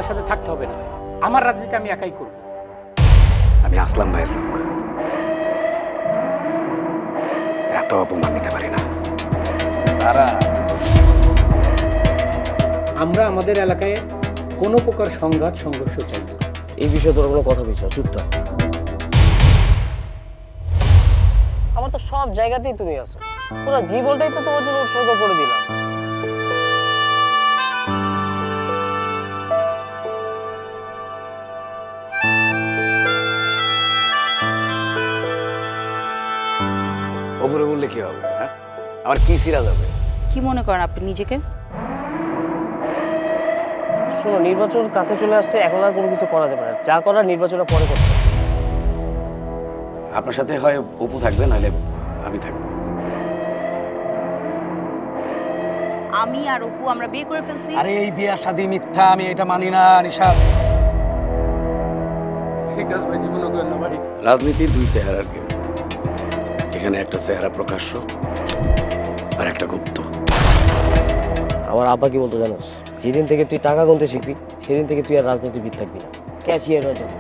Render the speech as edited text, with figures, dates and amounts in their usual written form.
আমার সাথে থাকতে হবে না, আমার রাজনীতি আমি একাই করব। আমি আসলাম ভাইয়ের লোক, এত অপমান নিতে পারি না। তারা আমরা আমাদের এলাকায় কোনো প্রকার সংঘাত সংঘর্ষ চাই না। এই বিষয়ে তোর কোনো কথা বলছিস, চুপ থাক। আমার তো সব জায়গাতেই তুমি আছো, পুরো জীবনটাই তো তোমার জন্য উৎসর্গ করে দিলাম। ওপরে বললে কি হবে? হ্যাঁ, আমার কি সিরা যাবে? কি মনে করেন আপনি নিজেকে? শোনো, নির্বাচন কাছে চলে আসছে, এখন আর কোনো কিছু করা যাবে না, যা করার নির্বাচনের পরে করতে হবে। আপনার সাথে হয় অপু থাকবে, নাহলে আমি থাকবো। আমি আর অপু আমরা বিয়ে করে ফেলছি। আরে এই বিয়া শাদী মিথ্যা, আমি এটা মানি না নিশাদ। রাজনীতি দুই চেহারার গেম, এখানে একটা চেহারা প্রকাশ্য আর একটা গুপ্ত। আমার আব্বা কি বলতো জানোস, যেদিন থেকে তুই টাকা গুনতে শিখবি সেদিন থেকে তুই আর রাজনীতিবিদ থাকবি না, ক্যাচিয়ার হয়ে যাবে।